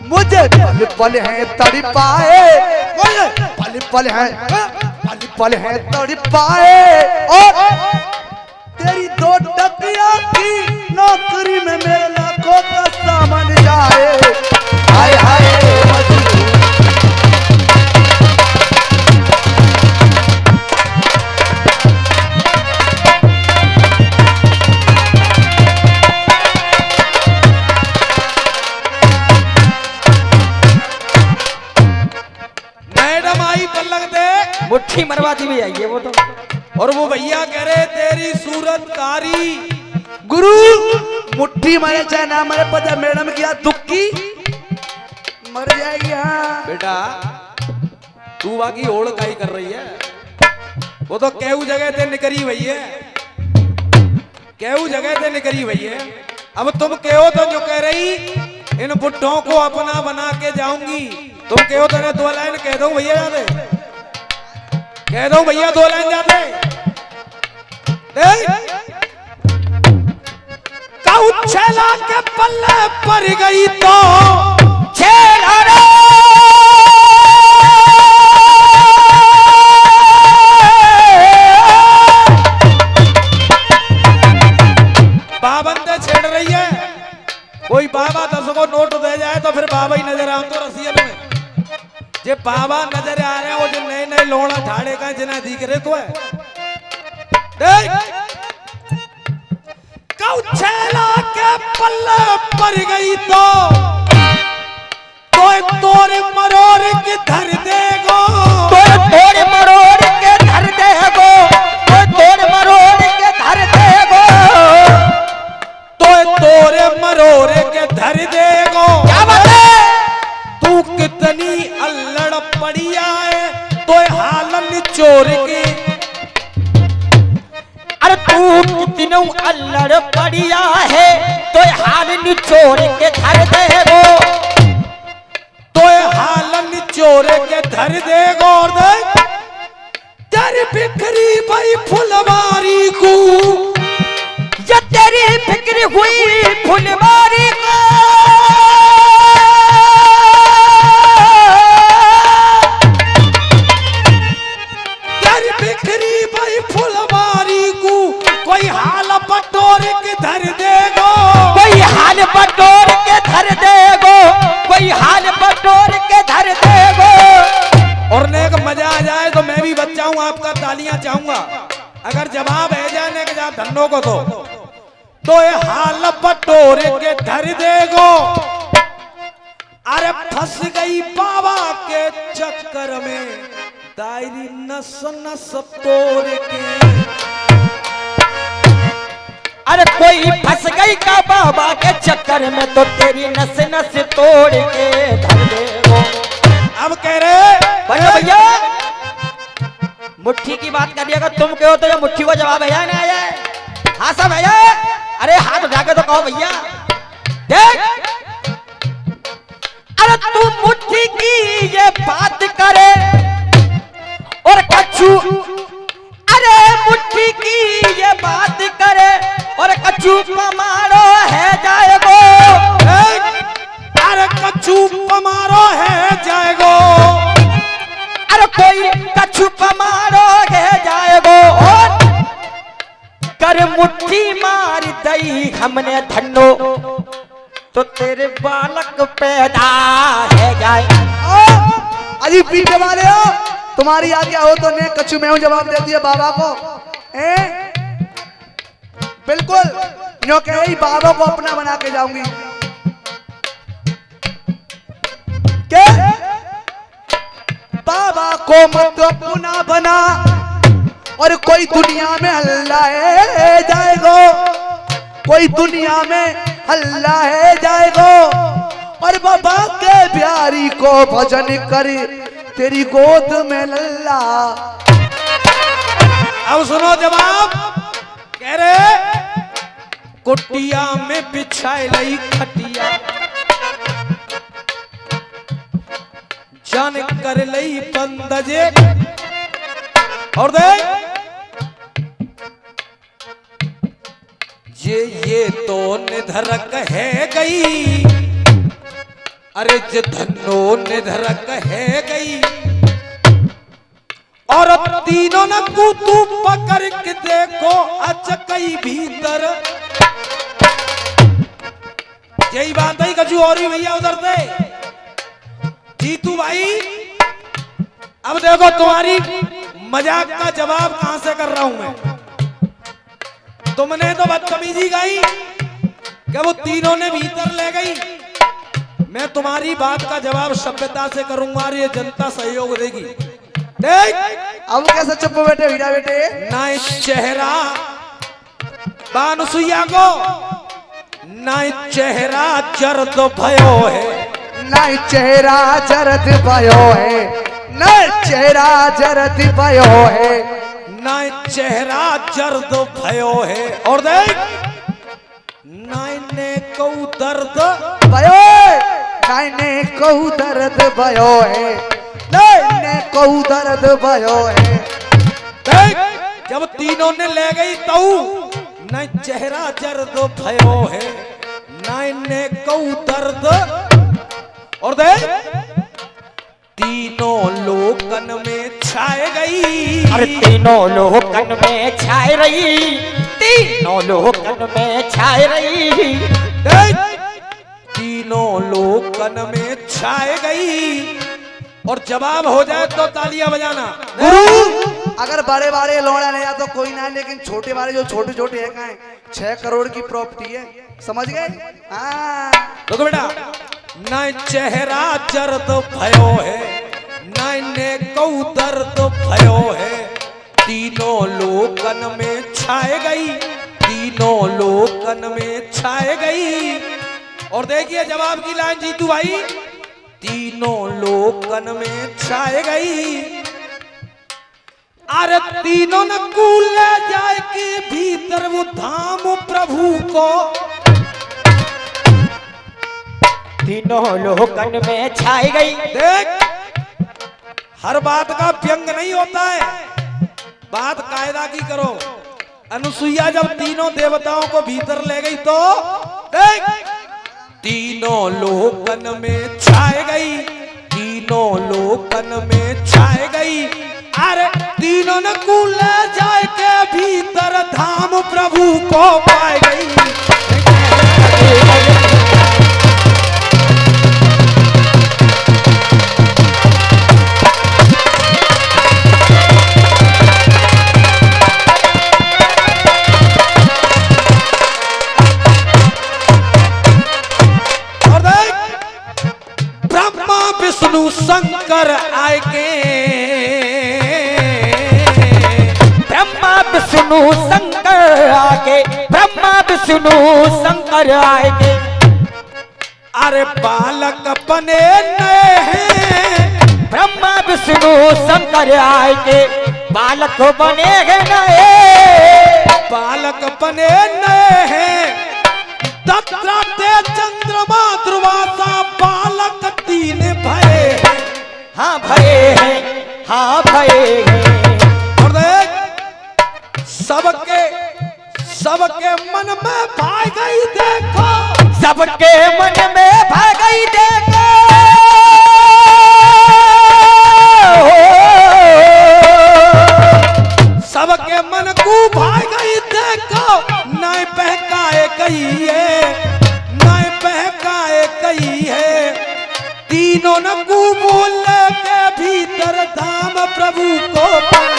मुझे पल पल है तड़पाए, मुझे पल पल है तड़पाए, और तेरी दो टकिया की नौकरी में मेरे लाखों का सामान जाए। हाय हाय मुट्ठी मरवा दी भी आई है वो तो। और वो भैया कह रहे तेरी सूरत कारी। गुरु मुट्ठी मारे चाहे ना मरे, पता मैडम की दुक्की मर जाएगी। हाँ बेटा तू बाकी ओढ़ काई कर रही है, वो तो केहू जगह ते निकरी हुई है, केहू जगह ते निकरी हुई है। अब तुम कहो तो जो कह रही इन बुढ़ों को अपना बना के जाऊंगी, तुम कहो तो 2 लाइन कह दो भैया, जाते कह दो भैया 2 लाइन जाते। काऊ छेला के पल्ले पर गई तो छेला रे बाबंदे छेड़ रही है। कोई बाबा 10 को नोट दे जाए तो फिर बाबा ही नजर आऊं तो रसियल में जे बाबा नजर आ रहे हैं, वो जो नए नए लोड़ा ठाड़े का जिन्हें दिख रहे तो है। छेला के पल्ले पर गई तो तोरे मरोड़ के धर देगो, तोरे मरोड़ के धर देगो, तोरे मरोड़ के धर देगो, तोरे मरोड़ के धर देगो। क्या बात है? तू कितनी अल्लड़ पड़िया है तो हालन चोर के। अरे तू कितनों अल्लड़ पड़िया है तो हालन चोर के धर देगो, तो हालन चोर के धर देगो। और देख तेरी बिखरी भाई फुलवारी को, ये तेरी बिखरी हुई फुलवारी को, कोई हाल बटोर के धर देगो, कोई हाल बटोर के धर देगो, कोई हाल बटोर के धर देगो। और नेक मजा आ जाए तो मैं भी बच जाऊं, आपका तालियां चाहूंगा। अगर जवाब है जाने के जा धन्नो को तो ये हाल बटोर के धर देगो। अरे फंस गई बाबा के चक्कर में दायरी नस नस तोड़ के। अरे कोई फंस गई का बाबा के चक्कर में तो तेरी नस नस तोड़ के धर देगो। अब कह रहे भैया मुट्ठी की बात कर दिया, तुम कहो तो ये मुट्ठी को जवाब है ना आया? हाँ सब है। अरे हाथ उठा के तो कहो भैया। देख अरे तू मुट्ठी की ये बात करे और कच्छू, अरे मुट्ठी की ये बात करे और कच्छू पमारो है जाएगो। अरे कच्छू पमारो है जाएगो, अरे कोई कच्छू पमारो है जाएगो। और कर मुट्ठी मार दई हमने धन्नो तो तेरे बालक पैदा है जाए। अजी पीछे वाले हो, तुम्हारी आज्ञा हो तो ने कच्चू में जवाब दे दिया बाबा को। बिल्कुल नो कह रही बाबा को अपना बना के जाऊंगी। क्या बाबा को मत अपना बना और कोई दुनिया में हल्ला है जाएगो, कोई दुनिया में हल्ला है जाएगो। और बाबा के प्यारी को भजन कर तेरी गोद में लल्ला। अब सुनो जवाब। कह रहे कुटिया में बिछाए लई खटिया, जान कर लई बंदजे। और देख ये तो निधरक है गई, अरे जे धनो निधर कहे गई और तीनों न कूतू पकड़ के देखो अचकई भीतर। यही बात है कछु और ही भैया उधर से जीतू भाई। अब देखो तुम्हारी मजाक का जवाब कहां से कर रहा हूं मैं। तुमने तो बदतमीजी गाई कि वो तीनों ने भीतर ले गई। मैं तुम्हारी बात का जवाब सभ्यता से करूंगा और ये जनता सहयोग देगी। देख अब कैसे चुप बैठे हीरा बेटे? ना इस चेहरा बानुसुइया को ना चेहरा जर्द भयो है, ना चेहरा जर्द भयो है, ना चेहरा जर्द भयो है, ना चेहरा जर्द भयो है। और देख नाइने को दर्द भयो, नाइने को दर्द भयो है, नाइने को दर्द भयो है। देख जब तीनों ने ले गई तो न चेहरा जर्द भयो है, नाइने को दर्द। और देख तीनों लोकन में छाए गई। अरे तीनों लोकन में छाए रही, तीनों लोकन में छाए रही। देख तीनों लोकन में छाए गई। और जवाब हो जाए तो तालियां बजाना। गुरु अगर बड़े बड़े लौड़ा ले तो कोई ना, लेकिन छोटे वाले जो छोटे छोटे है कहाँ है? 6 करोड़ की प्रॉपर्टी है, समझ गए? हाँ देखो बेटा न चेहरा जर्द भयो है, नाइने को दर्द भयो है। तीनों लोकन में छाए गई, तीनों लोकन में छाए गई। और देखिए जवाब की लाइन जीतू भाई। तीनों लोकन में छाए गई। अरे तीनों न कूल जाए के भीतर वो धाम प्रभु को। तीनों लोकन में छाई गई। देख हर बात का व्यंग नहीं होता है, बात कायदा की करो। अनुसुईया जब तीनों देवताओं को भीतर ले गई तो देख तीनों लोकन में छाए गई, तीनों लोकन में छाए गई। अरे तीनों न कूल जाए के भीतर धाम प्रभु को पाए गई। विष्णु शंकर आए के, ब्रह्मा विष्णु शंकर आके, ब्रह्मा विष्णु शंकर आएगे। अरे बालक बने नए हैं, ब्रह्मा विष्णु शंकर आएगे, बालक बनेगे नए, बालक बने नए हैं। दत्ताते चंद्रमा दुर्वासा बालक तीन भये। हाँ भये हैं, हाँ भये हैं। और देख सबके मन में भाई गई देखो, सबके मन में भाई गई देखो। सबके मन को भाई गई देखो। नाय बहकाए गई है, नाय बहकाए गई है। तीनों न को बोल के भीतर धाम प्रभु को पाए।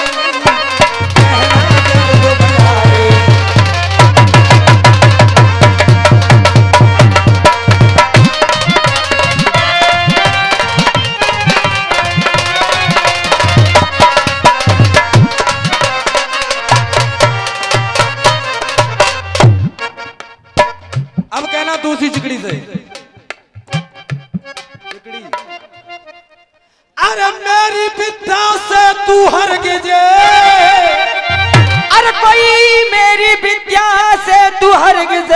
अब कहना दूसरी चिकड़ी से, चिकड़ी अरे मेरी विद्या से तू हरगिज, अरे कोई मेरी विद्या से तू हरगिज,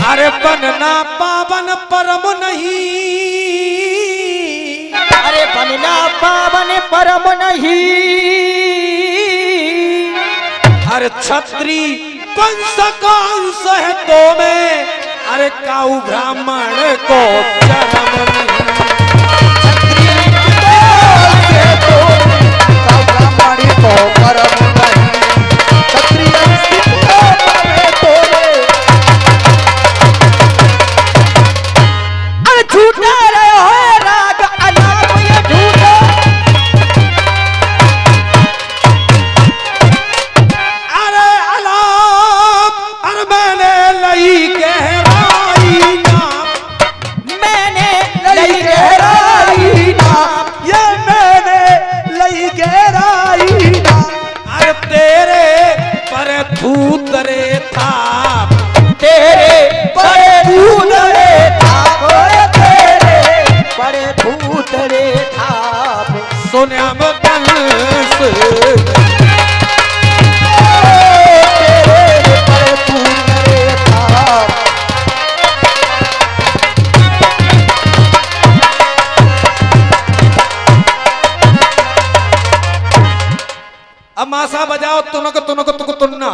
अरे बनना पावन परम नहीं, अरे बनना पावन परम नहीं। अरे छत्री वंश का अंश है तो मैं, अरे काऊ ब्राह्मण को जन्म नहीं। ब्राह्मणी को कर्म नहीं, क्षत्रिय झूठा रहे हो राग अनाप ये झूठा। अरे अलाप अरे मैंने लई गहराई नाप, मैंने लई गहराई नाप, ये मैंने लई गहराई नाप। अरे तेरे पर थूतरे था, तेरे बड़े धूतरे थाप, तेरे बड़े धूतरे थाप। सुन्याम कंस तेरे बड़े धूतरे थाप। अब मासा बजाओ तुनक तुनक तुक तुन्ना।